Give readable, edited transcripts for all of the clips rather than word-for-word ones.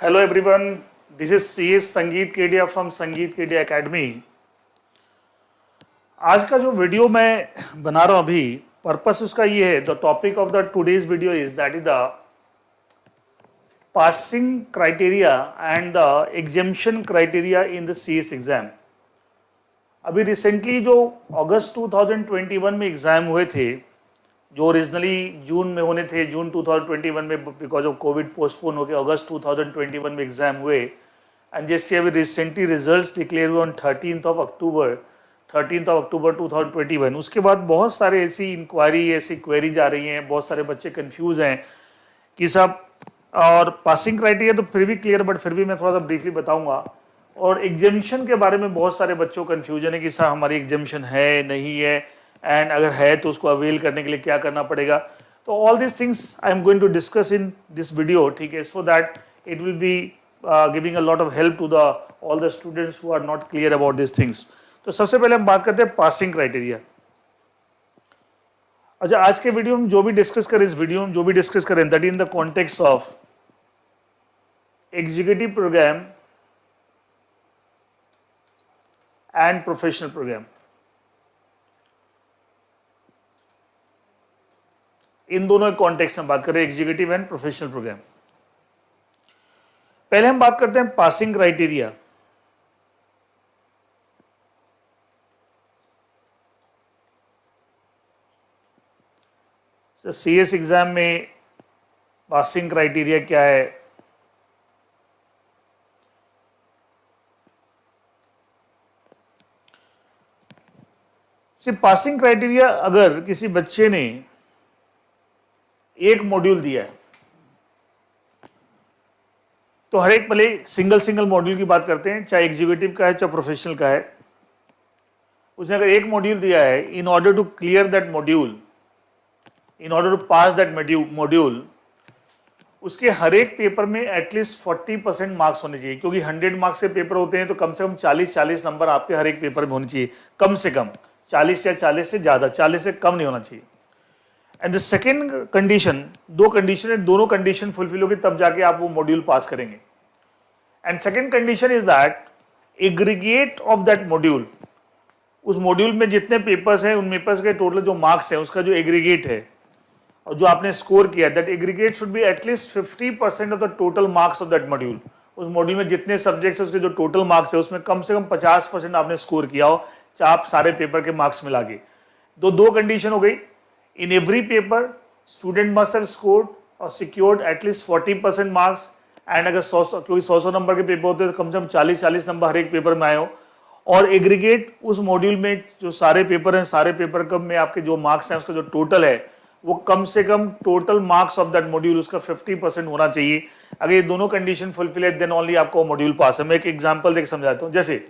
Hello everyone, this is CS संगीत Kedia from संगीत Kedia academy. आज का जो वीडियो मैं बना रहा हूं अभी, पर्पस उसका ये है, the topic of the today's video is that is the passing criteria and the exemption criteria in the CS exam. अभी रिसेंटली जो अगस्त 2021 में एग्जाम हुए थे, जो ओरिजिनली जून में होने थे, जून 2021 में बिकॉज ऑफ कोविड पोस्टपोन होकर अगस्त 2021 में एग्जाम हुए, एंड जिसके अभी रिसेंटली रिजल्ट्स डिक्लेयर हुए ऑन 13th of October 2021। उसके बाद बहुत सारे ऐसी इंक्वायरी, ऐसी क्वेरीज आ रही हैं, बहुत सारे बच्चे कंफ्यूज हैं कि साहब, और पासिंग क्राइटेरिया तो फिर भी क्लियर, बट फिर भी मैं थोड़ा सा ब्रीफली बताऊंगा। और एग्जामिशन के बारे में बहुत सारे बच्चों को कन्फ्यूजन है कि साहब हमारी एग्जामिशन है नहीं है, एंड अगर है तो उसको अवेल करने के लिए क्या करना पड़ेगा। तो all this things I am going to discuss in this video, ठीक है, so that it will be giving a lot of help to the all the students who are not clear about this things. तो सबसे पहले हम बात करते हैं passing criteria. अच्छा, आज के वीडियो में जो भी डिस्कस करें, इस वीडियो में जो भी डिस्कस करें, that in the context of executive programme and professional programme. इन दोनों कॉन्टेक्स्ट में बात करें, एग्जीक्यूटिव एंड प्रोफेशनल प्रोग्राम। पहले हम बात करते हैं पासिंग क्राइटेरिया। सीएस एग्जाम में पासिंग क्राइटेरिया क्या है? सिर्फ पासिंग क्राइटेरिया, अगर किसी बच्चे ने एक मॉड्यूल दिया है तो हर एक, पहले सिंगल मॉड्यूल की बात करते हैं, चाहे एग्जीक्यूटिव का है चाहे प्रोफेशनल का है। उसने अगर एक मॉड्यूल दिया है, in order to clear that module, in order to pass that module, उसके हर एक पेपर में एटलीस्ट 40% मार्क्स होने चाहिए, क्योंकि 100 मार्क्स के पेपर होते हैं तो कम से कम 40 नंबर आपके हर एक पेपर में होने चाहिए, कम से कम 40 या 40 से ज़्यादा, 40 से कम नहीं होना चाहिए। एंड द सेकेंड कंडीशन, दो कंडीशन है, दोनों कंडीशन फुलफिल होगी तब जाके आप वो मॉड्यूल पास करेंगे। And second condition is that aggregate of that module, उस मॉड्यूल में जितने पेपर्स हैं उन पेपर्स के टोटल जो मार्क्स है उसका जो एग्रीगेट है और जो आपने स्कोर किया, that aggregate should be at least 50% of the total marks of that module. उस मॉड्यूल में जितने सब्जेक्ट्स है उसके जो टोटल मार्क्स है उसमें कम से कम 50% आपने स्कोर किया हो, चाहे आप सारे पेपर के मार्क्स मिला के। दो कंडीशन हो गई। In every paper, student must have scored or secured at least 40% marks, and अगर 100, क्योंकि 100 नंबर के पेपर होते हैं तो कम से कम 40 नंबर हर एक पेपर में आए हो, और एग्रीगेट उस मॉड्यूल में जो सारे पेपर हैं, सारे पेपर कब में आपके जो मार्क्स हैं उसका जो टोटल है वो कम से कम total marks of that module उसका 50% होना चाहिए। अगर ये दोनों कंडीशन फुलफिल है देन ओनली आपको मॉड्यूल पास है। मैं एक एग्जाम्पल देख समझाता हूँ। जैसे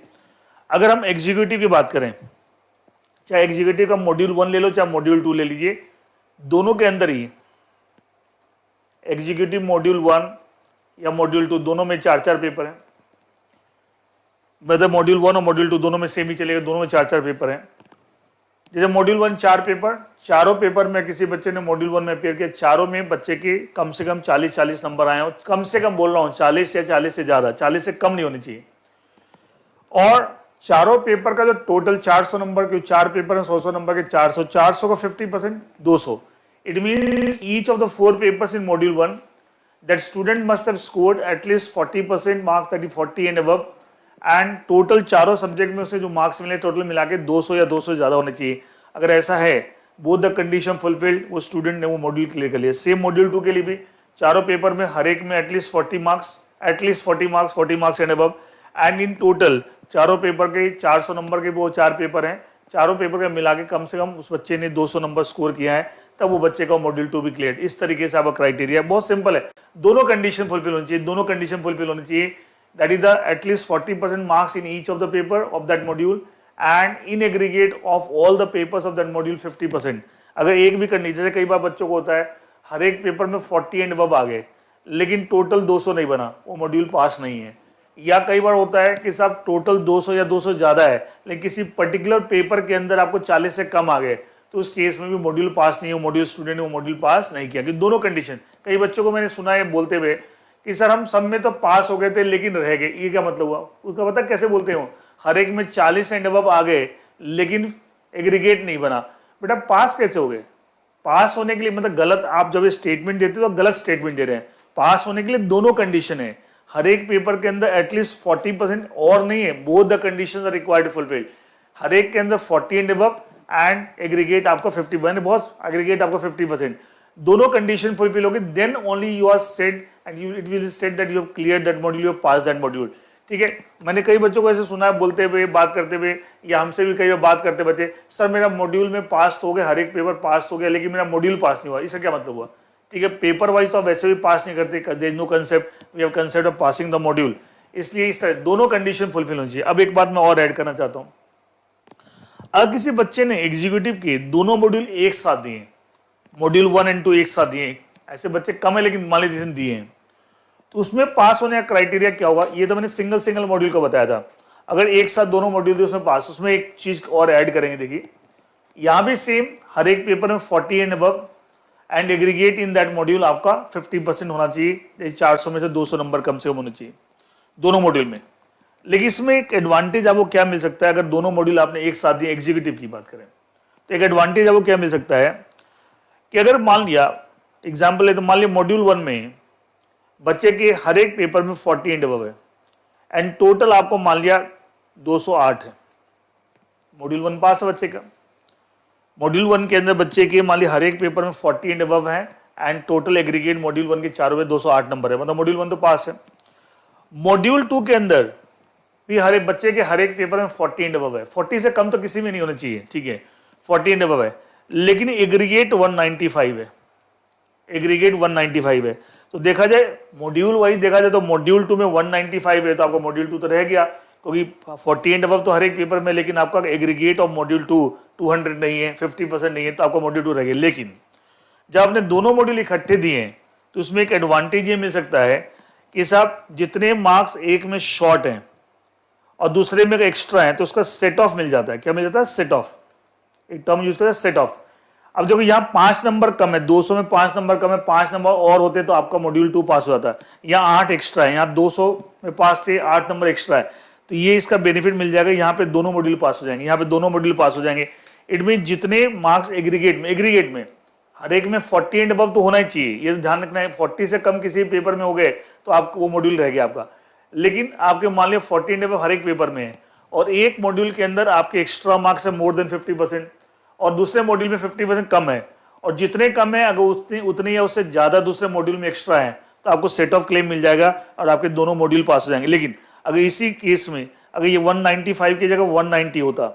अगर हम एग्जीक्यूटिव की बात करें, चाहे एग्जीक्यूटिव का मॉड्यूल 1 ले लो चाहे मॉड्यूल 2 ले लीजिए, दोनों के अंदर ही एग्जीक्यूटिव मॉड्यूल 1 या मॉड्यूल 2 दोनों में 4 पेपर हैं। मतलब मॉड्यूल 1 और मॉड्यूल 2 दोनों में सेम ही चलेगा, दोनों में 4 पेपर हैं। जैसे मॉड्यूल 1 4 पेपर, चारों पेपर में किसी बच्चे ने मॉड्यूल 1 में अपेयर किया, चारों में बच्चे के कम से कम 40 नंबर आए हो, कम से कम बोल रहा हूँ 40 या 40 से ज़्यादा, 40 से कम नहीं होनी चाहिए। और चारों पेपर का जो टोटल 400 नंबर के 4 पेपर हैं, 100 नंबर के 400 का 50% 200। It means each of the 4 papers in module 1 that student must have scored at least 40% marks, that is 40 and above, and total चारों सब्जेक्ट में उसे जो मार्क्स मिले टोटल मिला के 200 या 200 ज़्यादा होने चाहिए। अगर ऐसा है, बोथ द कंडीशन फुलफिल्ड, वो स्टूडेंट ने वो मॉड्यूल क्लियर कर लिया। सेम मॉड्यूल 2 के लिए भी चारों पेपर में हर एक में at least 40 marks, 40 marks and above, and in total चारों पेपर के 400 नंबर के वो 4 पेपर हैं, चारों पेपर के मिला के कम से कम उस बच्चे ने 200 नंबर स्कोर किया है, तब वो बच्चे का मॉड्यूल 2 भी क्लियर। इस तरीके से आपका क्राइटेरिया बहुत सिंपल है, दोनों कंडीशन फुलफिल होनी चाहिए, दोनों कंडीशन फुलफिल होनी चाहिए, that is the at least 40% marks in each of the paper of that module, and in aggregate of all the papers of that module 50%। अगर एक भी कंडीशन, जैसे कई बार बच्चों को होता है हर एक पेपर में 40 एंड अबव आ गए लेकिन टोटल 200 नहीं बना, वो मॉड्यूल पास नहीं है। या कई बार होता है कि साहब टोटल 200 या 200 ज़्यादा है लेकिन किसी पर्टिकुलर पेपर के अंदर आपको 40 से कम आ गए, तो उस केस में भी मॉड्यूल पास नहीं हो, मॉड्यूल स्टूडेंट ने वो मॉड्यूल पास नहीं किया। कि दोनों कंडीशन, कई बच्चों को मैंने सुना है बोलते हुए कि सर हम सब में तो पास हो गए थे लेकिन रह गए, ये क्या मतलब हुआ? उसका पता कैसे बोलते हो, हर एक में 40 एंड अबव आ गए लेकिन एग्रीगेट नहीं बना। बेटा पास कैसे हो गए? पास होने के लिए मतलब गलत, आप जब स्टेटमेंट देते हो तो गलत स्टेटमेंट दे रहे हैं। पास होने के लिए दोनों कंडीशन है, हर एक पेपर के अंदर एटलीस्ट 40% और नहीं है, both the conditions are required to fulfil. हर एक के अंदर 40 एंड अबव एंड एग्रीगेट आपका 50%, बहुत एग्रीगेट आपका 50%, दोनों कंडीशन फुलफिल होगी, then only you are said and you it will said that you have clear that module, you have pass that module. ठीक है, मैंने कई बच्चों को ऐसे सुना है बोलते हुए, बात करते हुए, या हमसे भी कई बार बात करते बच्चे, सर मेरा मॉड्यूल में पास तो हो गया, हर एक पेपर पास हो गया लेकिन मेरा मॉड्यूल पास नहीं हुआ। इसका क्या मतलब हुआ? ठीक है, पेपर वाइज तो आप वैसे भी पास नहीं करते, there is no concept, we have concept of passing the module, इसलिए इस तरह दोनों कंडीशन फुलफिल होनी चाहिए। अब एक बात मैं और ऐड करना चाहता हूं, अगर किसी बच्चे ने एग्जीक्यूटिव के दोनों मॉड्यूल एक साथ दिए, मॉड्यूल 1 एंड 2 एक साथ दिए, ऐसे बच्चे कम है लेकिन मान लीजिए दिए हैं, तो उसमें पास होने का क्राइटेरिया क्या होगा? ये तो मैंने सिंगल मॉड्यूल का बताया था, अगर एक साथ दोनों मॉड्यूल थे उसमें पास। उसमें एक चीज और ऐड करेंगे, देखिए यहां भी सेम, हर एक पेपर में 40 and above and aggregate in that module आपका 50% होना चाहिए, 400 में से 200 नंबर कम से कम होने चाहिए दोनों मॉड्यूल में। लेकिन इसमें एक एडवांटेज आपको क्या मिल सकता है, अगर दोनों मॉड्यूल आपने एक साथ दिए, एग्जीक्यूटिव की बात करें तो एक एडवांटेज आपको क्या मिल सकता है कि अगर मान लिया एग्जाम्पल है, तो मान लिया मॉड्यूल 1 में बच्चे के हर एक पेपर में 40 एंड अबव है एंड टोटल आपको मान लिया 208 है, मॉड्यूल 1 पास है बच्चे का। मॉड्यूल 1 के अंदर बच्चे के मान लिया हर एक पेपर में 40 एंड अबव है एंड टोटल एग्रीगेट मॉड्यूल 1 के चारों में 208 नंबर है, मतलब मॉड्यूल 1 तो पास है। मॉड्यूल 2 के अंदर भी हर एक बच्चे के हर एक पेपर में 40 एंड अबव है, 40 से कम तो किसी में नहीं होना चाहिए, ठीक है, 40 एंड अबव है, लेकिन एग्रीगेट 195 है, एग्रीगेट 195 है। तो देखा जाए मॉड्यूल वाइज देखा जाए तो मॉड्यूल 2 में 195 है, तो आपका मॉड्यूल 2 तो रह गया, क्योंकि 40 एंड अबव तो हर एक पेपर में, लेकिन आपका एग्रीगेट ऑफ मॉड्यूल 2 200 नहीं है, 50% नहीं है, तो आपका मॉड्यूल 2 रह गया। लेकिन जब आपने दोनों मॉड्यूल इकट्ठे दिए हैं तो उसमें एक एडवांटेज ये मिल सकता है कि साहब जितने मार्क्स एक में शॉर्ट हैं और दूसरे में एक्स्ट्रा है तो उसका सेट ऑफ मिल जाता है। क्या मिल जाता है? सेट ऑफ, एक टर्म यूज करते हैं सेट ऑफ। अब देखो यहाँ 5 नंबर कम है, 200 में 5 नंबर कम है, 5 नंबर और होते तो आपका मॉड्यूल 2 पास हो जाता है। यहाँ 8 एक्स्ट्रा है, यहाँ 200 में पास थे, 8 नंबर एक्स्ट्रा है, तो ये इसका बेनिफिट मिल जाएगा, यहाँ पे दोनों मॉड्यूल पास हो जाएंगे, यहाँ पे दोनों मॉड्यूल पास हो जाएंगे। इट मीन जितने मार्क्स एग्रीगेट में हर एक में 40 एंड अबव तो होना ही चाहिए, ये तो ध्यान रखना है। 40 से कम किसी पेपर में हो गए तो आपको वो मॉड्यूल रह गया आपका। लेकिन आपके मान लिया 40 एंड अबव हर एक पेपर में है और एक मॉड्यूल के अंदर आपके एक्स्ट्रा मार्क्स है मोर देन 50% और दूसरे मॉड्यूल में 50% कम है, और जितने कम है अगर उतने या उससे ज्यादा दूसरे मॉड्यूल में एक्स्ट्रा है तो आपको सेट ऑफ क्लेम मिल जाएगा और आपके दोनों मॉड्यूल पास हो जाएंगे। लेकिन अगर इसी केस में अगर ये 195 की जगह 190 होता,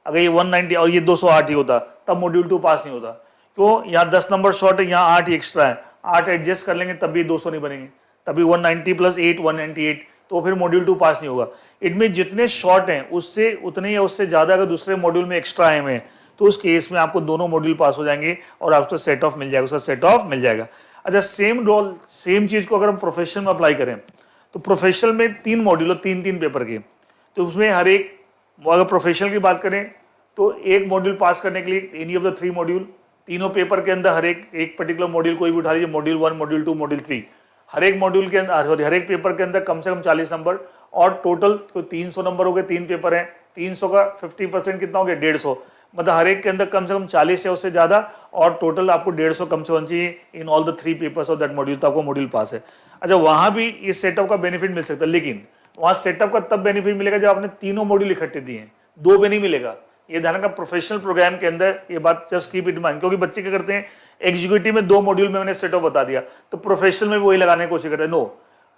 अगर ये 190 और ये 208 ही होता, तब मॉड्यूल 2 पास नहीं होता। क्यों? यहाँ 10 नंबर शॉर्ट है, यहाँ 8 ही एक्स्ट्रा है, 8 एडजस्ट कर लेंगे तब भी 200 नहीं बनेंगे, तभी 190 प्लस 8 198, तो फिर मॉड्यूल 2 पास नहीं होगा। इट मीन जितने शॉर्ट हैं उससे उतने या उससे ज्यादा अगर दूसरे मॉड्यूल में एक्स्ट्रा आए हुए हैं तो उस केस में आपको दोनों मॉड्यूल पास हो जाएंगे और आपको सेट ऑफ मिल जाएगा, उसका सेट ऑफ मिल जाएगा। अच्छा, सेम रोल सेम चीज को अगर हम प्रोफेशनल में अप्लाई करें तो प्रोफेशनल में 3 मॉड्यूल, 3 पेपर के, तो उसमें हर एक, अगर प्रोफेशनल की बात करें तो एक मॉड्यूल पास करने के लिए एनी ऑफ द 3 मॉड्यूल, तीनों पेपर के अंदर हर एक पर्टिकुलर मॉड्यूल कोई भी उठा लीजिए, मॉड्यूल 1 मॉड्यूल 2 मॉड्यूल 3, हर एक मॉड्यूल के अंदर सॉरी हर एक पेपर के अंदर कम से कम 40 नंबर और टोटल 300 नंबर हो गए, 3 पेपर हैं, 300 का 50% कितना हो गया? 150, मतलब हर एक के अंदर कम से कम 40 या उससे ज्यादा और टोटल आपको 150 कम से कम चाहिए in all the 3 papers of that module, तो आपको मॉड्यूल पास है। अच्छा, वहां भी इस सेटअप का बेनिफिट मिल सकता है, लेकिन वहां सेटअप का तब बेनिफिट मिलेगा जब आपने तीनों मॉड्यूल इकट्ठे दिए हैं, 2 पे नहीं मिलेगा। ये ध्यान रखना, प्रोफेशनल प्रोग्राम के अंदर ये बात just keep it in mind, क्योंकि बच्चे क्या करते हैं एग्जीक्यूटिव में 2 मॉड्यूल में मैंने सेटअप बता दिया तो प्रोफेशनल में वही लगाने की कोशिश करते हैं। नो,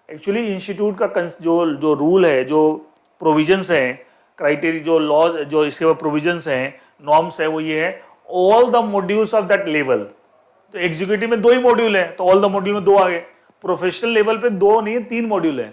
एक्चुअली इंस्टीट्यूट का जो रूल है, जो प्रोविजंस है, क्राइटेरिया, जो लॉ, जो इसके प्रोविजंस हैं, नॉर्म्स है, वो ये है all the modules of that level. तो एग्जीक्यूटिव में 2 ही मॉड्यूल है तो ऑल द मॉड्यूल में 2 आ गए, प्रोफेशनल लेवल पे 2 नहीं है, 3 मॉड्यूल है।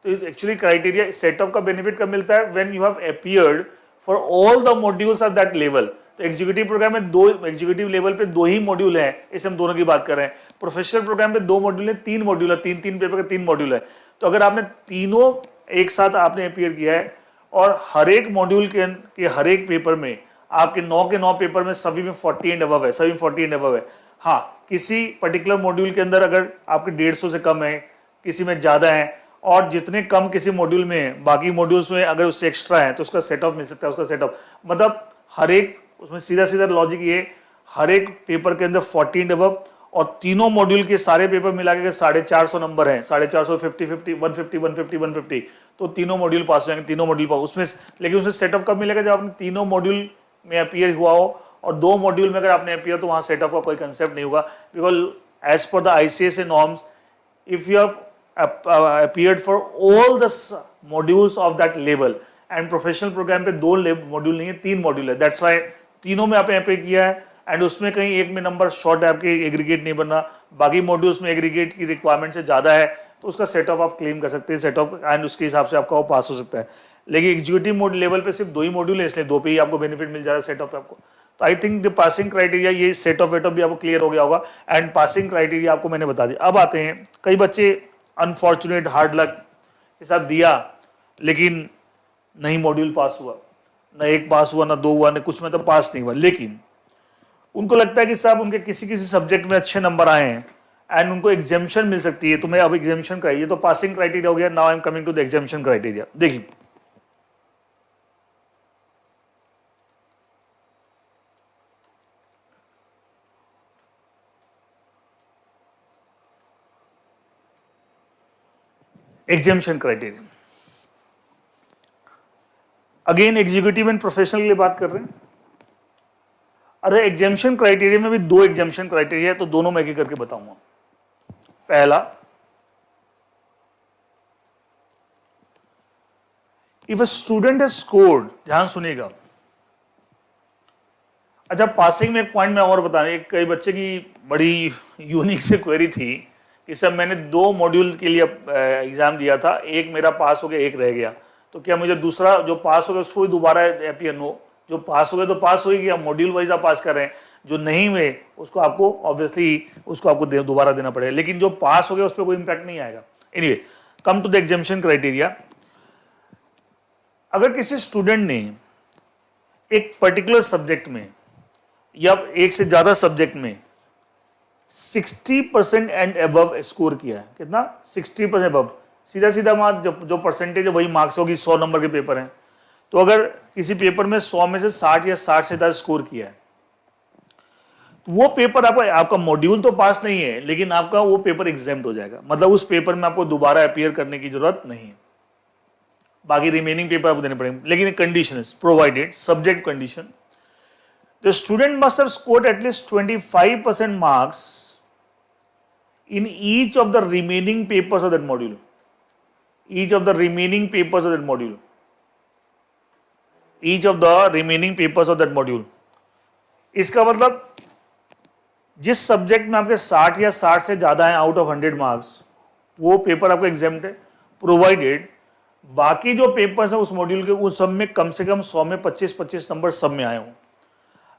तो एक्चुअली क्राइटेरिया सेटअप का बेनिफिट कब मिलता है? When you have appeared for all the modules of that level. तो एग्जीक्यूटिव प्रोग्राम में 2, एग्जीक्यूटिव लेवल पे 2 ही मॉड्यूल है, इसे हम दोनों की बात कर रहे हैं। प्रोफेशनल प्रोग्राम में 2 मॉड्यूल है, 3 मॉड्यूल है, 3 पेपर के 3 मॉड्यूल है। तो अगर आपने तीनों एक साथ आपने अपीयर किया है और हर एक मॉड्यूल के हर एक पेपर में आपके 9 के 9 पेपर में सभी में 40 एंड अबव है, सभी 40 एंड अबव है। हाँ, किसी पर्टिकुलर मॉड्यूल के अंदर अगर आपके 150 से कम है, किसी में ज़्यादा है, और जितने कम किसी मॉड्यूल में बाकी मॉड्यूल्स में अगर उससे एक्स्ट्रा है तो उसका सेट ऑफ मिल सकता है, उसका सेट ऑफ मतलब हर एक उसमें सीधा सीधा लॉजिक ये, हर एक पेपर के अंदर 40 अबव और तीनों मॉड्यूल के सारे पेपर मिला के 450 नंबर है, 450, 50, 50, 150, 150, 150, तो तीनों मॉड्यूल पास हो जाएंगे, तीनों मॉड्यूल पास उसमें। लेकिन उसमें सेट ऑफ कब मिलेगा? जब आपने तीनों मॉड्यूल में अपीयर हुआ हो, और 2 मॉड्यूल में अगर आपने अपीयर तो वहां सेट ऑफ का कोई कंसेप्ट नहीं होगा, because as per the ICSA norms if you have appeared for all the modules of that level, and professional programme पे 2 मॉड्यूल नहीं है, 3 मॉड्यूल है, दैट्स वाई तीनों में आपने अप्लाई किया है, एंड उसमें कहीं एक में नंबर शॉर्ट है आपके, एग्रीगेट नहीं बनना, बाकी मॉड्यूल्स में एग्रीगेट की रिक्वायरमेंट से ज्यादा है, तो उसका सेट ऑफ आप क्लेम कर सकते हैं, सेट ऑफ, एंड उसके हिसाब से आपका वो पास हो सकता है। लेकिन एग्जीक्यूटिव मोड लेवल पे सिर्फ 2 ही मॉड्यूल है, इसलिए 2 पे ही आपको बेनिफिट मिल जा रहा है सेट ऑफ आपको। तो I think the passing criteria, ये सेट ऑफ वेट ऑफ भी आपको क्लियर हो गया होगा, एंड पासिंग क्राइटेरिया आपको मैंने बता दिया। अब आते हैं, कई बच्चे अनफॉर्चुनेट हार्ड लक के साथ दिया लेकिन नहीं मॉड्यूल पास हुआ, ना 1 पास हुआ, ना 2 हुआ, ना कुछ में तो पास नहीं हुआ, लेकिन उनको लगता है कि साहब उनके किसी किसी सब्जेक्ट में अच्छे नंबर आए हैं एंड उनको एग्जामिशन मिल सकती है, तो मैं अब एग्जामिशन कराइए, तो पासिंग क्राइटेरिया हो गया। Now I am coming to the examination criteria. देखिए examination criteria, again executive and professional के लिए बात कर रहे हैं। अरे एग्जामिशन क्राइटेरिया में भी 2 एग्जामिशन क्राइटेरिया है, तो दोनों मैं एक करके बताऊंगा। पहला, if a student has scored, ध्यान सुनिएगा, अच्छा पासिंग में एक पॉइंट मैं और बता, एक कई बच्चे की बड़ी यूनिक से क्वेरी थी कि सर मैंने 2 मॉड्यूल के लिए एग्जाम दिया था, एक मेरा पास हो गया, एक रह गया, तो क्या मुझे दूसरा जो पास हो गया उसको भी दोबारा अपीयर? नो, जो पास हो गया तो पास हो गया, मॉड्यूल वाइज आप पास कर रहे हैं, जो नहीं हुए उसको आपको ऑब्वियसली उसको आपको दोबारा देना पड़ेगा, लेकिन जो पास हो गया उस पर कोई इंपैक्ट नहीं आएगा। Anyway, come to the examination criteria. अगर किसी स्टूडेंट ने एक पर्टिकुलर सब्जेक्ट में या एक से ज्यादा सब्जेक्ट में 60% एंड अबव स्कोर किया है, कितना? 60% अबव, सीधा सीधा मार्क जो परसेंटेज है वही मार्क्स होगी, 100 नंबर के पेपर हैं, तो अगर किसी पेपर में 100 में से 60 या 60 से ज्यादा स्कोर किया है, तो वो पेपर आपका मॉड्यूल तो पास नहीं है, लेकिन आपका वो पेपर एग्जेम्प्ट हो जाएगा, मतलब उस पेपर में आपको दोबारा अपीयर करने की जरूरत नहीं है, बाकी रिमेनिंग पेपर आपको देने पड़ेंगे। लेकिन condition is provided, subject condition, the student must have scored at least 25% marks in each of the remaining papers of that module, each of the remaining papers of that module, each of the remaining papers of that module। इसका मतलब जिस subject में आपके 60 या 60 से ज्यादा है out of 100 marks, वो पेपर आपको एग्जाम्प्ट है, प्रोवाइडेड बाकी जो पेपर्स है उस मॉड्यूल के उस सब में कम से कम 100 में 25-25 नंबर सब में आए हों।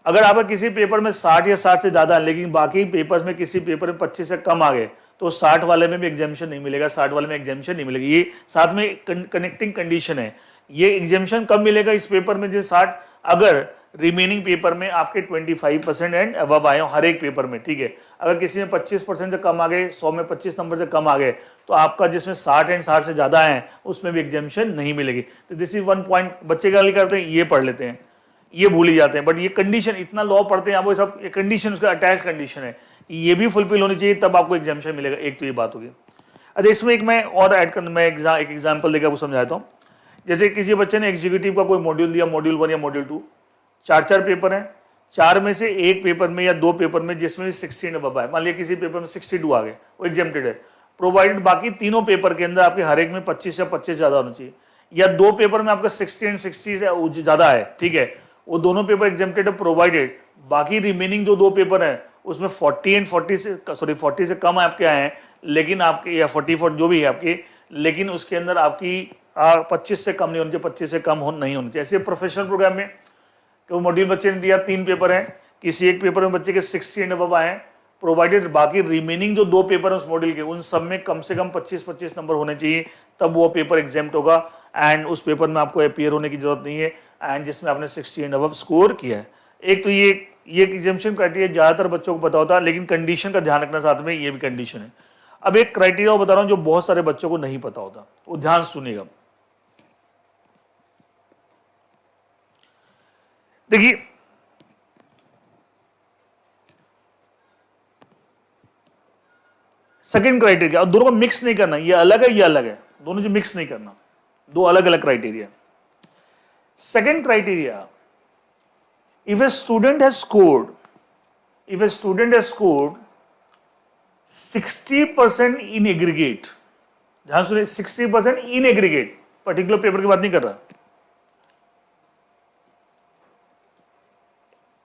अगर आपका किसी पेपर में 60 या 60 से ज्यादा है लेकिन बाकी पेपर्स में किसी पेपर में 25 से कम आ गए, तो 60 वाले में भी एग्जामिशन नहीं मिलेगा, 60 वाले में एग्जामिशन नहीं मिलेगा। ये साथ में कनेक्टिंग कंडीशन है। ये एग्जामिशन कब मिलेगा इस पेपर में जो 60, अगर रिमेनिंग पेपर में आपके 25% एंड अबव आए हो हर एक पेपर में, ठीक है। अगर किसी में 25% से कम आ गए, 100 में 25 नंबर से कम आ गए, तो आपका जिसमें 60 एंड 60 से ज्यादा है उसमें भी एग्जामिशन नहीं मिलेगी। तो दिस इज 1 पॉइंट। बच्चे क्या करते हैं, ये पढ़ लेते हैं, ये भूल ही जाते हैं, बट ये कंडीशन इतना लॉ पढ़ते हैं आप, वो सब ये कंडीशन उसका अटैच कंडीशन है, ये भी फुलफिल होनी चाहिए तब आपको एग्जामिशन मिलेगा। एक तो ये बात होगी। अच्छा, इसमें एक मैं और ऐड कर, मैं एक एग्जाम्पल देकर आपको समझाता हूँ। जैसे किसी बच्चे ने एग्जीक्यूटिव का कोई मॉड्यूल दिया, मॉड्यूल 1 या मॉड्यूल 2, 4 पेपर हैं, 4 में से एक पेपर में या 2 पेपर में जिसमें 60 अबव है, मान लिया किसी पेपर में 62 आ गए, वो एग्जेम्प्टेड है, प्रोवाइडेड बाकी तीनों पेपर के अंदर आपके हर एक में 25 या 25 ज्यादा होना चाहिए, या 2 पेपर में आपका 60 एंड 60 से ज्यादा है, ठीक है, वो दोनों पेपर एग्जेम्प्टेड है, प्रोवाइडेड बाकी रिमेनिंग जो 2 पेपर हैं उसमें 40 एंड 40 से कम आपके आए हैं, लेकिन आपके या 40 जो भी है आपके, लेकिन उसके अंदर आपकी 25 से कम नहीं होनी चाहिए, 25 से कम नहीं होनी चाहिए। ऐसे प्रोफेशनल प्रोग्राम में वो मॉड्यूल बच्चे ने दिया, 3 पेपर हैं, किसी एक पेपर में बच्चे के 60 एंड अबव आए, प्रोवाइडेड बाकी रिमेनिंग जो 2 पेपर हैं उस मॉड्यूल के उन सब में कम से कम 25-25 नंबर होने चाहिए, तब वो पेपर एग्जाम्प्ट होगा एंड उस पेपर में आपको अपीयर होने की जरूरत नहीं है, एंड जिसमें आपने 60 एंड अबव स्कोर किया है। एक तो ये एग्जामिशन क्राइटेरिया ज्यादातर बच्चों को पता होता है, लेकिन कंडीशन का ध्यान रखना साथ में, ये भी कंडीशन है। अब एक क्राइटेरिया बता रहा हूं जो बहुत सारे बच्चों को नहीं पता होता, वो ध्यान सुनिएगा। देखिए सेकेंड क्राइटेरिया, और दोनों को मिक्स नहीं करना, ये अलग है ये अलग है, दोनों जो मिक्स नहीं करना, दो अलग अलग criteria. Second criteria, if a student has scored 60% in aggregate, ध्यान सुनिए 60% in aggregate, पर्टिकुलर पेपर की बात नहीं कर रहा,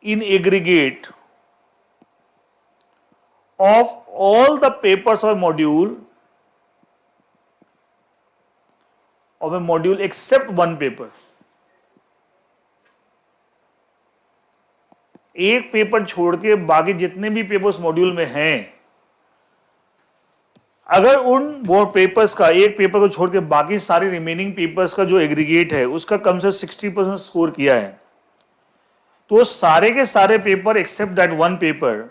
in aggregate of all the papers of a module except one paper, एक पेपर छोड़ के बाकी जितने भी पेपर्स मॉड्यूल में हैं, अगर उन वो पेपर्स का, एक पेपर को छोड़ के बाकी सारे रिमेनिंग पेपर्स का जो एग्रीगेट है उसका कम से 60% स्कोर किया है, तो सारे के सारे paper except that one paper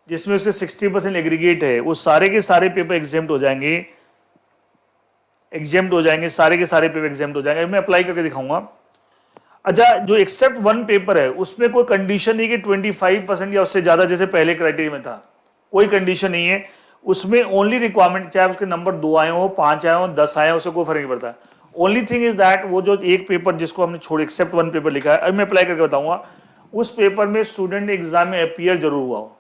जिसमें उसके 60% एग्रीगेट है, वो सारे के सारे पेपर एग्जेम्प्ट हो जाएंगे, सारे के सारे पेपर एग्जेम्प्ट हो जाएंगे। मैं अप्लाई करके दिखाऊंगा। अच्छा, जो एक्सेप्ट वन पेपर है उसमें कोई कंडीशन नहीं कि 25% या उससे ज्यादा जैसे पहले क्राइटेरिया में था, कोई कंडीशन नहीं है उसमें। ओनली रिक्वायरमेंट, चाहे उसके नंबर 2 आए हो, 5 आए हो, 10 आए हो, उससे कोई फर्क नहीं पड़ता। ओनली थिंग इज दैट वो जो एक पेपर जिसको हमने छोड़ एक्सेप्ट वन पेपर लिखा है, अब मैं अप्लाई करके बताऊंगा, उस पेपर में स्टूडेंट ने एग्जाम में अपीयर जरूर हुआ हो,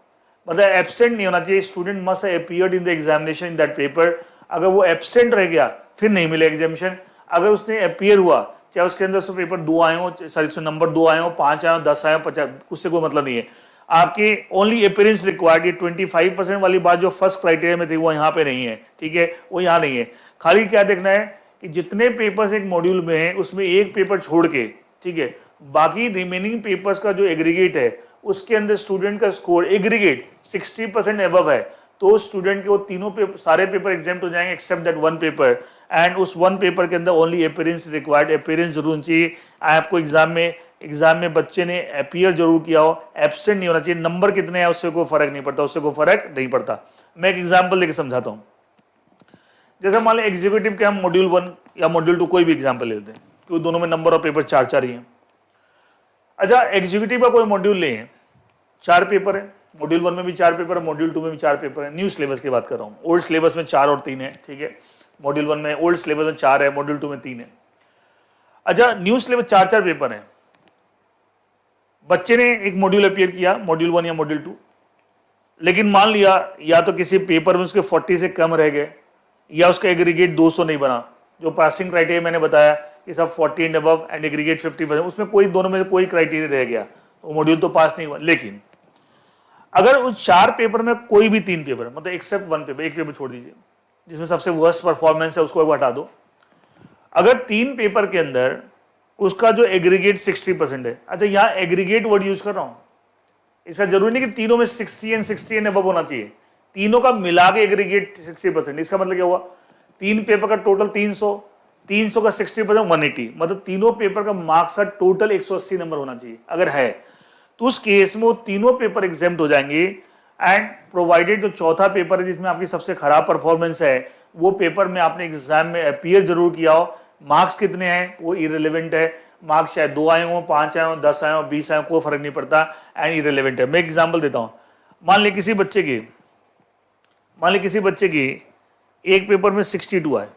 मतलब एब्सेंट नहीं होना चाहिए। Student must appeared in the examination in that paper. अगर वो एब्सेंट रह गया फिर नहीं मिले एग्जामिनेशन। अगर उसने अपीयर हुआ, चाहे उसके अंदर से पेपर 2 आए हो, सॉरी उसमें नंबर 2 आए हो, 5 आए हो, 10 आए हो, 50, उससे कोई मतलब नहीं है। आपके ओनली अपीयरेंस रिक्वायर्ड, ये 25% वाली बात जो फर्स्ट क्राइटेरिया में थी वो यहाँ पे नहीं है, ठीक है, वो यहाँ नहीं है। खाली क्या देखना है कि जितने पेपर्स एक मॉड्यूल में है उसमें एक पेपर छोड़ के, ठीक है, बाकी रिमेनिंग पेपर्स का जो एग्रीगेट है उसके अंदर स्टूडेंट का स्कोर एग्रीगेट 60% एबव है, तो स्टूडेंट के वो तीनों पेपर, सारे पेपर एग्जाम्प्ट हो जाएंगे except that one paper. And उस वन पेपर के अंदर ओनली अपीयरेंस रिक्वायर्ड, अपीयरेंस जरूर चाहिए आपको। एग्जाम में बच्चे ने अपीयर जरूर किया हो, एब्सेंट नहीं होना चाहिए। नंबर कितने हैं उससे कोई फर्क नहीं पड़ता, मैं एक एग्जाम्पल लेके समझाता हूँ। जैसे मान लो एग्जीक्यूटिव के हम मॉड्यूल 1 या मॉड्यूल 2 कोई भी एग्जाम्पल लेते हैं, क्योंकि दोनों में नंबर और पेपर 4-4 ही हैं। अच्छा, एग्जीक्यूटिव का कोई मॉड्यूल ले हैं, 4 पेपर है, मॉड्यूल 1 में भी 4 पेपर है, मॉड्यूल 2 में भी 4 पेपर है। न्यू सिलेबस की बात कर रहा हूँ, ओल्ड सिलेबस में 4 और 3 है, ठीक है। मॉड्यूल 1 में, ओल्ड सिलेबस में 4 है, मॉड्यूल 2 में 3 है। अच्छा, न्यू सिलेबस 4-4 पेपर है। बच्चे ने एक मॉड्यूल अपीयर किया, मॉड्यूल 1 या मॉड्यूल 2, लेकिन मान लिया या तो किसी पेपर में उसके 40 से कम रह गए, या उसका एग्रीगेट 200 नहीं बना, जो पासिंग क्राइटेरिया मैंने बताया कि सब 40 एंड अबव एंड एग्रीगेट 50%, उसमें कोई, दोनों में कोई क्राइटेरिया रह गया, तो मॉड्यूल तो पास नहीं हुआ। लेकिन अगर उस 4 पेपर में कोई भी 3 पेपर, मतलब एक्सेप्ट वन पेपर, एक पेपर छोड़ दीजिए जिसमें सबसे वर्स्ट परफॉर्मेंस है उसको हटा दो, अगर 3 पेपर के अंदर उसका जो एग्रीगेट 60% है। अच्छा, यहाँ एग्रीगेट वर्ड यूज कर रहा हूं, इसका जरूरी नहीं कि तीनों में 60 एंड अबव होना चाहिए, तीनों का मिला के एग्रीगेट 60%। इसका मतलब क्या हुआ, 3 पेपर का टोटल 300 का 60% 180, मतलब तीनों पेपर का मार्क्स का टोटल 180 नंबर होना चाहिए। अगर है तो उस केस में वो तीनों पेपर एग्जेम्प्ट हो जाएंगे। एंड प्रोवाइडेड जो चौथा पेपर है जिसमें आपकी सबसे खराब परफॉर्मेंस है, वो पेपर में आपने एग्जाम में अपीयर जरूर किया हो, मार्क्स कितने हैं वो इररिलेवेंट है, मार्क्स चाहे 2 आए हो, 5 आए हो, 10 आए हो, 20 आए हो, कोई फर्क नहीं पड़ता, एंड इररिलेवेंट है। मैं एग्जाम्पल देता हूं, मान ली किसी बच्चे की एक पेपर में 62 आए,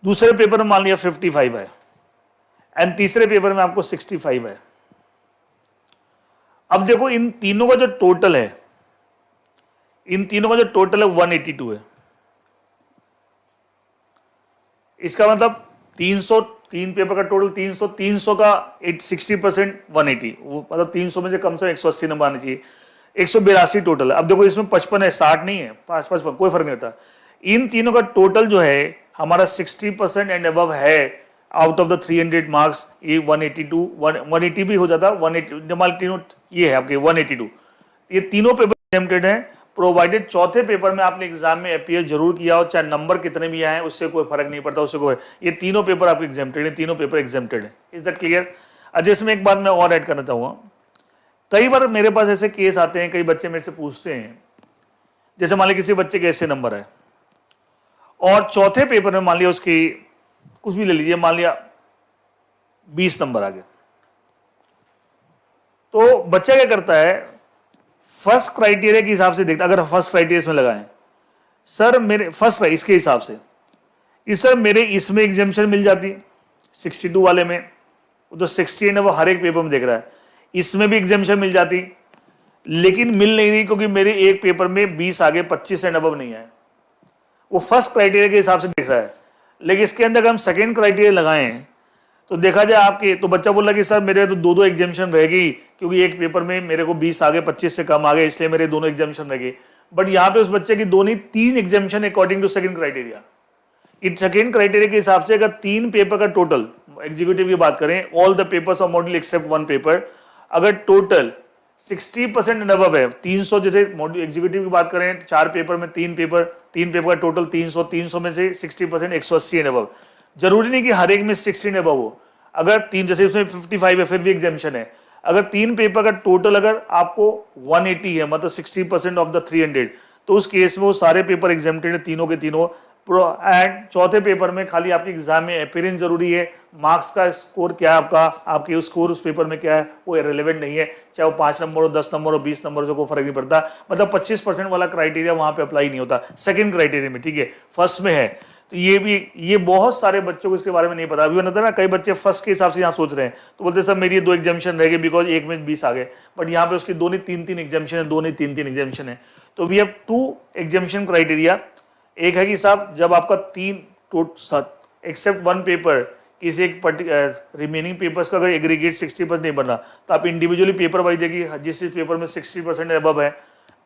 दूसरे पेपर में मान लिया 55 है, एंड तीसरे पेपर में आपको 65 है। अब देखो इन तीनों का जो टोटल है, 182 है। इसका मतलब 3 पेपर का टोटल 300 का 60% 180, वो मतलब 300 में से कम से कम 180 नंबर आने चाहिए। 182 टोटल है। अब देखो इसमें 55 है, 60 नहीं है, 55, कोई फर्क नहीं होता। इन तीनों का टोटल जो है हमारा 60% एंड अबव है आउट ऑफ द 300 मार्क्स। ये 180 भी हो जाता, 180 तीनों ये है आपके 182। ये तीनों पेपर एग्जेम्प्टेड है, प्रोवाइडेड चौथे पेपर में आपने एग्जाम में अपीयर जरूर किया हो, चाहे नंबर कितने भी आए उससे कोई फर्क नहीं पड़ता, उससे कोई, ये तीनों पेपर आपके एग्जेम्प्टेड है, तीनों पेपर एग्जेम्प्टेड है। Is that clear? अच्छा, इसमें एक बात मैं और ऐड करना चाहूंगा, कई बार मेरे पास ऐसे केस आते हैं, कई बच्चे मेरे से पूछते हैं, जैसे मान लिया किसी बच्चे के ऐसे नंबर है और चौथे पेपर में मान लिया उसकी कुछ भी ले लीजिए, मान लिया 20 नंबर आ गए, तो बच्चा क्या करता है, फर्स्ट क्राइटेरिया के हिसाब से देखता, अगर फर्स्ट क्राइटेरिया इसमें लगाएं, सर मेरे फर्स्ट इसके हिसाब से सर मेरे इसमें एग्जामिशन मिल जाती 62 वाले में, वो तो 60 है वो हर एक पेपर में देख रहा है, इसमें भी एग्जामिशन मिल जाती, लेकिन मिल नहीं रही क्योंकि मेरे एक पेपर में 20 आगे 25 एंड अबव नहीं है, वो फर्स्ट क्राइटेरिया के हिसाब से देख रहा है। लेकिन इसके अंदर अगर हम सेकेंड क्राइटेरिया लगाएं तो देखा जाए आपके, तो बच्चा बोला कि सर मेरे तो दो एग्जामिशन रहेगी क्योंकि एक पेपर में मेरे को 20 आगे 25 से कम आ गए, इसलिए मेरे दोनों एग्जामिशन रहेगी। बट यहाँ पे उस बच्चे की दो नहीं 3 examination according to second criteria. इस सेकंड क्राइटेरिया के हिसाब से अगर 3 पेपर का टोटल, एग्जीक्यूटिव की बात करें, all the papers of module except 1 paper, अगर टोटल 60% एंड अबव है, 300, जैसे एग्जीक्यूटिव की बात करें 4 पेपर में 3 पेपर का टोटल 300 में से 60% 180 एंड अबव, जरूरी नहीं कि हर एक में 60 एंड अबव हो, अगर 3 जैसे इसमें 55 है फिर भी एग्जामिशन है, अगर 3 पेपर का टोटल अगर आपको 180 है, मतलब 60% ऑफ द 300, तो उस केस में वो सारे पेपर एग्जाम्प्टेड है, तीनों के तीनों। एंड चौथे पेपर में खाली आपके एग्जाम में अपीयरेंस जरूरी है, मार्क्स का स्कोर क्या है आपका, आपके स्कोर उस पेपर में क्या है वो रिलेवेंट नहीं है, चाहे वो 5 नंबर हो, 10 नंबर हो, 20 नंबर से कोई फर्क नहीं पड़ता, मतलब 25% वाला क्राइटेरिया वहां पे अप्लाई नहीं होता सेकंड क्राइटेरिया में, ठीक है, फर्स्ट में है। तो ये बहुत सारे बच्चों को इसके बारे में नहीं पता। अभी बताया ना, कई बच्चे फर्स्ट के हिसाब से यहाँ सोच रहे हैं, तो बोलते सर मेरी 2 एग्जामिशन रह गए बिकॉज एक में 20 आ गए, बट यहाँ पे उसकी 2 नहीं 3 एग्जामिशन है, 2 नहीं 3 एग्जामिशन है। तो वी हैव 2 एग्जामिशन क्राइटेरिया। एक है कि साहब जब आपका 3 एक्सेप्ट 1 पेपर, किसी एक रिमेनिंग पेपर्स का अगर एग्रीगेट 60% नहीं बन रहा तो आप इंडिविजुअली पेपर वाइज देखिए, जिस पेपर में 60% अबव है,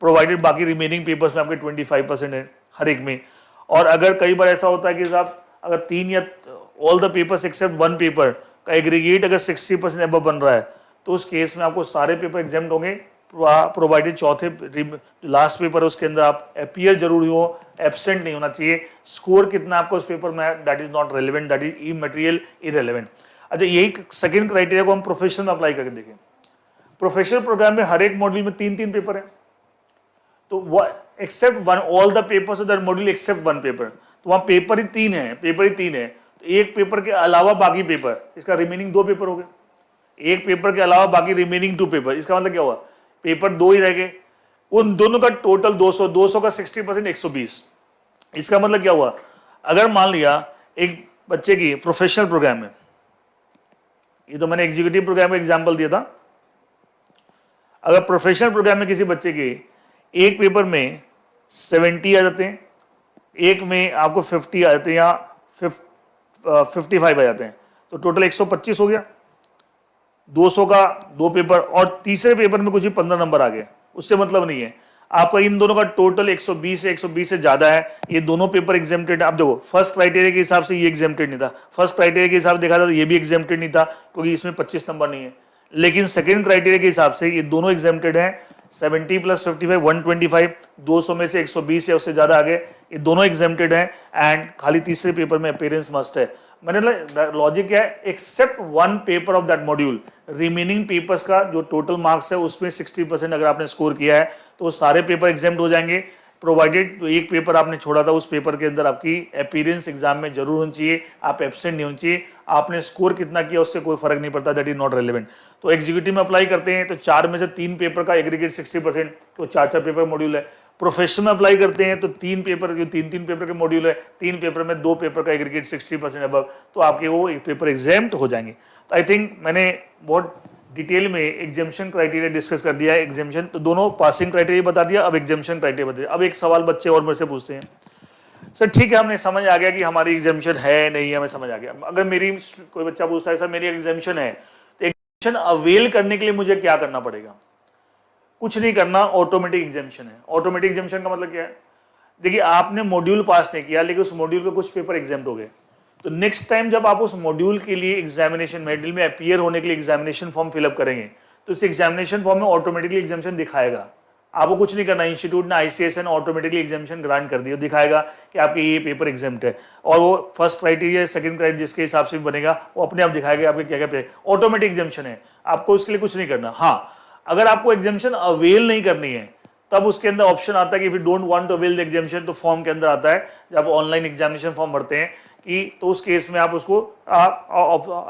प्रोवाइडेड बाकी रिमेनिंग पेपर्स में आपके 25% है हर एक में। और अगर कई बार ऐसा होता है कि साहब अगर 3 या all the papers except 1 paper का एग्रीगेट अगर 60% अबव बन रहा है, तो उस केस में आपको सारे पेपर एग्जाम्प्ट होंगे, प्रोवाइडेड चौथे लास्ट पेपर है उसके अंदर आप अपीयर जरूरी हो, एब्सेंट नहीं होना चाहिए। स्कोर कितना आपको उस पेपर में है that is not relevant, that is immaterial, irrelevant. अच्छा, यही सेकंड क्राइटेरिया को हम प्रोफेशनल में अप्लाई करके देखें। प्रोफेशनल प्रोग्राम में हर एक मॉड्यूल में 3 पेपर है, तो except 1 all the papers of that module except 1 paper, तो वहां पेपर ही 3 है, तो एक पेपर के अलावा बाकी पेपर, इसका रिमेनिंग 2 पेपर हो गए, एक पेपर के अलावा बाकी रिमेनिंग 2 पेपर, इसका मतलब क्या हुआ, पेपर 2 ही रह गए, उन दोनों का टोटल 200 का 60% 120। इसका मतलब क्या हुआ, अगर मान लिया एक बच्चे की प्रोफेशनल प्रोग्राम में, ये तो मैंने एग्जीक्यूटिव प्रोग्राम का एग्जांपल दिया था, अगर प्रोफेशनल प्रोग्राम में किसी बच्चे के एक पेपर में 70 आ जाते हैं, एक में आपको 50 आ जाते हैं या 55 आ जाते हैं, तो टोटल 125 हो गया, 200 का 2 पेपर, और तीसरे पेपर में कुछ ही 15 नंबर आ गए, उससे मतलब नहीं है आपका, इन दोनों का टोटल 120 से ज्यादा है, ये दोनों पेपर एग्जेम्प्टेड है। आप देखो फर्स्ट क्राइटेरिया के हिसाब से ये एग्जेम्प्टेड नहीं था, फर्स्ट क्राइटेरिया के हिसाब से देखा था तो ये भी एग्जेम्प्टेड नहीं था क्योंकि इसमें 25 नंबर नहीं है, लेकिन सेकंड क्राइटेरिया के हिसाब से ये दोनों एग्जेम्प्टेड हैं। 70 + 55 125, 200 में से 120 या उससे ज्यादा आ गए, ये दोनों एग्जेम्प्टेड हैं, एंड खाली तीसरे पेपर में अपीयरेंस मस्ट है। मैंने लॉजिक क्या है, except 1 paper of that module, remaining papers का जो टोटल मार्क्स है उसमें 60% अगर आपने स्कोर किया है तो सारे पेपर एग्जाम्प्ट हो जाएंगे, प्रोवाइडेड तो एक पेपर आपने छोड़ा था उस पेपर के अंदर आपकी अपीयरेंस एग्जाम में जरूर होनी चाहिए, आप एब्सेंट नहीं होनी चाहिए, आपने स्कोर कितना किया उससे कोई फर्क नहीं पड़ता, दैट इज नॉट रेलेवेंट। तो एग्जीक्यूटिव में अप्लाई करते हैं तो 4 में से 3 पेपर का एग्रीगेट 60%, तो 4 पेपर मॉड्यूल है। प्रोफेशनल में अप्लाई करते हैं तो 3 पेपर, 3 पेपर के मॉड्यूल है, 3 पेपर में 2 पेपर का एग्रीगेट 60% अबव, तो आपके वो एक पेपर एग्जाम्प्ट हो जाएंगे। तो आई थिंक मैंने बहुत डिटेल में एग्जामिशन क्राइटेरिया डिस्कस कर दिया है। एग्जामिशन तो दोनों पासिंग क्राइटेरिया बता दिया, अब एग्जामिशन क्राइटेरिया बता दिया। अब एक सवाल बच्चे और मेरे से पूछते हैं, सर ठीक है हमने समझ आ गया कि हमारी एग्जामिशन है नहीं है, हमें समझ आ गया, अगर मेरी कोई बच्चा पूछता है सर मेरी एग्जामिशन है तो एग्जामिशन अवेल करने के लिए मुझे क्या करना पड़ेगा? कुछ नहीं करना, ऑटोमेटिक एग्जामिशन है। ऑटोमेटिक एग्जामिशन का मतलब क्या है, देखिए आपने मॉड्यूल पास नहीं किया लेकिन उस मॉड्यूल के कुछ पेपर एग्जाम्प्ट हो गए, तो नेक्स्ट टाइम जब आप उस मॉड्यूल के लिए एग्जामिनेशन मॉड्यूल में अपीयर होने के लिए एग्जामिनेशन फॉर्म फिलअप करेंगे तो इस एग्जामिनेशन फॉर्म में ऑटोमेटिकली एग्जामिनेशन दिखाएगा, आपको कुछ नहीं करना, इंस्टीट्यूट ने ICSI ने ऑटोमेटिकली एग्जामिशन ग्रांट कर दिया, दिखाएगा कि आपके ये पेपर एग्जाम्प्ट है, और वो फर्स्ट क्राइटेरिया सेकंड क्राइटेरिया जिसके हिसाब से भी बनेगा वो अपने आप दिखाएगा आपके क्या क्या ऑटोमेटिक एग्जामिशन है, आपको उसके लिए कुछ नहीं करना। हाँ, अगर आपको एग्जामिशन अवेल नहीं करनी है तब उसके अंदर ऑप्शन आता है कि if you don't want to avail the examination, तो फॉर्म के अंदर आता है जब ऑनलाइन एग्जामिनेशन फॉर्म भरते हैं कि तो उस केस में आप उसको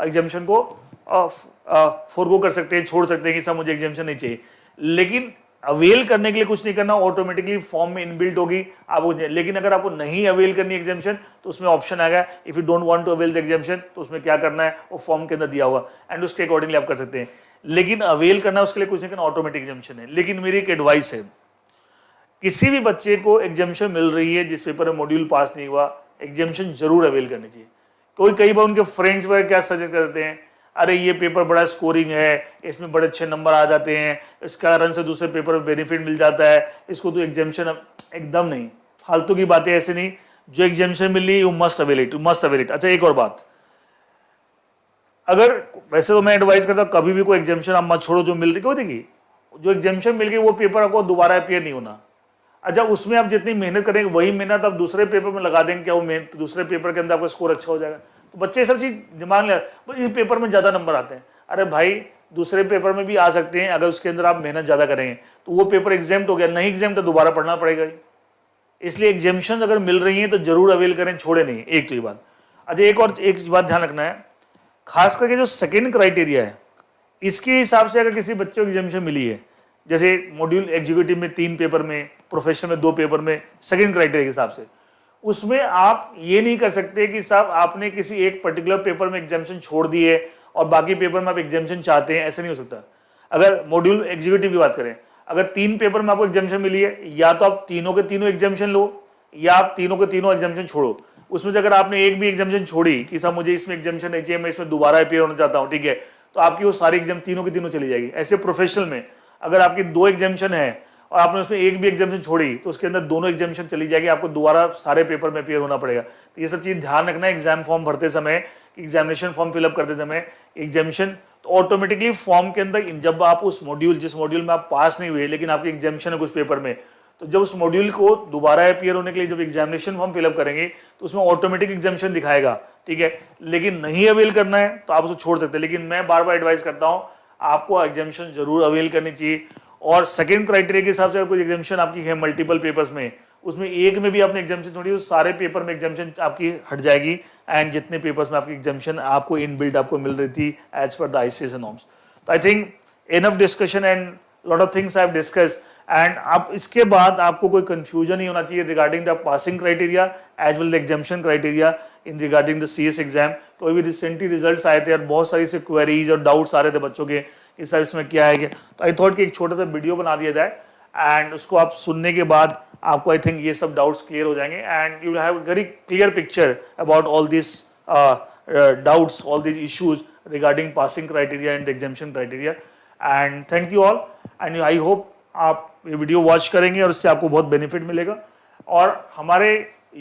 एग्जामिशन को फोरगो कर सकते हैं, छोड़ सकते हैं कि सर मुझे एग्जामिशन नहीं चाहिए। लेकिन अवेल करने के लिए कुछ नहीं करना, ऑटोमेटिकली फॉर्म में इनबिल्ट होगी आपको। लेकिन अगर आपको नहीं अवेल करनी एग्जामिशन तो उसमें ऑप्शन आएगा if you don't want to avail the examination, तो उसमें क्या करना है वो फॉर्म के अंदर दिया हुआ एंड उसके अकॉर्डिंगली आप कर सकते हैं। लेकिन अवेल करना उसके लिए कुछ नहीं करना, ऑटोमेटिक एग्जामिशन है। लेकिन मेरी एक एडवाइस है, किसी भी बच्चे को एग्जामिशन मिल रही है जिस पेपर में मॉड्यूल पास नहीं हुआ, एग्जामिशन जरूर अवेल करनी चाहिए। कई बार उनके फ्रेंड्स वगैरह क्या सजेस्ट करते हैं, अरे ये पेपर बड़ा स्कोरिंग है, इसमें बड़े अच्छे नंबर आ जाते हैं, इस कारण से दूसरे पेपर में बेनिफिट मिल जाता है, इसको तो एग्जामिशन। एकदम नहीं, फालतू की बातें ऐसे नहीं। जो एग्जामिशन मिल रही है you must avail it, you must avail it. अच्छा, एक और बात, अगर वैसे तो मैं एडवाइस करता हूँ कभी भी कोई एग्जामिशन आप मत छोड़ो जो मिल रही, क्यों देखिए जो एग्जामिशन मिल गई वो पेपर आपको दोबारा अपीयर नहीं होना। अच्छा, उसमें आप जितनी मेहनत करेंगे वही मेहनत आप दूसरे पेपर में लगा देंगे, क्या वो दूसरे पेपर के अंदर आपका स्कोर अच्छा हो जाएगा? तो बच्चे सब चीज दिमाग ले, इस पेपर में ज्यादा नंबर आते हैं, अरे भाई दूसरे पेपर में भी आ सकते हैं, अगर उसके अंदर आप मेहनत ज्यादा करेंगे तो वो पेपर एग्जाम्प्ट हो गया, नहीं एग्जाम्प्ट तो दोबारा पढ़ना पड़ेगा। इसलिए एग्जामिशन अगर मिल रही है तो जरूर अवेल करें, छोड़े नहीं। एक तो ये बात। अच्छा, एक बात ध्यान रखना है, खास करके जो सेकेंड क्राइटेरिया है इसके हिसाब से अगर किसी बच्चे को एग्जामिशन मिली है, जैसे मॉड्यूल एग्जीक्यूटिव में 3 पेपर में, प्रोफेशनल में 2 पेपर में, सेकंड क्राइटेरिया के हिसाब से, उसमें आप ये नहीं कर सकते कि साहब आपने किसी एक पर्टिकुलर पेपर में एग्जामिशन छोड़ दी है और बाकी पेपर में आप एग्जामिशन चाहते हैं, ऐसा नहीं हो सकता। अगर मॉड्यूल एग्जीक्यूटिव की बात करें, अगर 3 पेपर में आपको एग्जामिशन मिली है, या तो आप तीनों के तीनों एग्जामिशन लो या आप तीनों के तीनों एग्जामिशन छोड़ो। उसमें से अगर आपने एक भी एग्जामिशन छोड़ी कि साहब मुझे इसमें एग्जामिशन नहीं चाहिए, मैं इसमें दोबारा अपीयर होना चाहता हूँ, ठीक है, तो आपकी वो सारी एग्जाम तीनों की तीनों चली जाएगी। ऐसे प्रोफेशनल में अगर आपकी 2 एग्जामिशन है और आपने उसमें एक भी एग्जामिशन छोड़ी तो उसके अंदर दोनों एग्जामिशन चली जाएगी, आपको दोबारा सारे पेपर में अपीयर होना पड़ेगा। तो ये सब चीज ध्यान रखना है एग्जाम फॉर्म भरते समय, एग्जामिनेशन फॉर्म फिलअप करते समय। एग्जामिशन तो ऑटोमेटिकली फॉर्म के अंदर जब आप उस मॉड्यूल जिस मॉड्यूल में आप पास नहीं हुए लेकिन आपकी एग्जामिशन है कुछ पेपर में, तो जब उस मॉड्यूल को दोबारा अपीयर होने के लिए जब एग्जामिनेशन फॉर्म फिलअप करेंगे तो उसमें ऑटोमेटिक एग्जामिशन दिखाएगा, ठीक है। लेकिन नहीं अवेल करना है तो आप उसको छोड़ सकते हैं। लेकिन मैं बार बार एडवाइस करता हूं आपको एग्जामिशन जरूर अवेल करनी चाहिए। और सेकंड क्राइटेरिया के हिसाब से अगर कोई एग्जामिशन आपकी है मल्टीपल पेपर्स में, उसमें एक में भी आपने एग्जामिशन छोड़ी तो सारे पेपर में एग्जामिशन आपकी हट जाएगी एंड जितने पेपर्स में आपकी एग्जामिशन आपको इनबिल्ट आपको मिल रही थी as per the ICSI norms. तो I think enough discussion and lot of things I have discussed and आप इसके बाद आपको कोई कंफ्यूजन नहीं होना चाहिए regarding the passing criteria as well the examination criteria in regarding the CS exam. कोई भी रिसेंटली रिजल्ट्स आए थे और बहुत सारी से क्वेरीज और डाउट्स आ रहे थे बच्चों के इस सर इसमें क्या है, तो आई थॉट कि एक छोटा सा वीडियो बना दिया जाए एंड उसको आप सुनने के बाद आपको आई थिंक ये सब डाउट्स क्लियर हो जाएंगे and you will have very clear picture about all this doubts, all this issues regarding passing criteria and examination criteria. And thank you all and I hope आप ये video watch करेंगे और इससे आपको बहुत benefit मिलेगा। और हमारे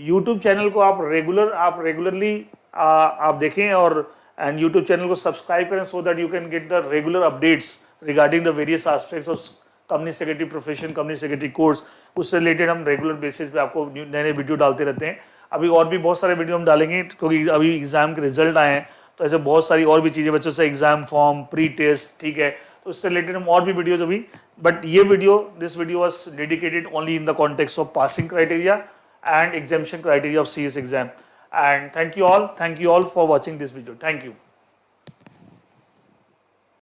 YouTube चैनल को आप रेगुलरली आप देखें और एंड YouTube चैनल को सब्सक्राइब करें so that you can get the regular updates regarding the various aspects of company secretary profession, company secretary course. उससे रिलेटेड हम रेगुलर बेसिस पे आपको नए नए वीडियो डालते रहते हैं। अभी और भी बहुत सारे वीडियो हम डालेंगे क्योंकि अभी एग्जाम के रिजल्ट आए हैं, तो ऐसे बहुत सारी और भी चीज़ें बच्चों से एग्जाम फॉर्म, प्री टेस्ट, ठीक है, तो उससे रिलेटेड हम और भी वीडियोज अभी, बट ये video this video was dedicated only in the context of passing criteria and exemption criteria of CS exam. And thank you all for watching this video. Thank you.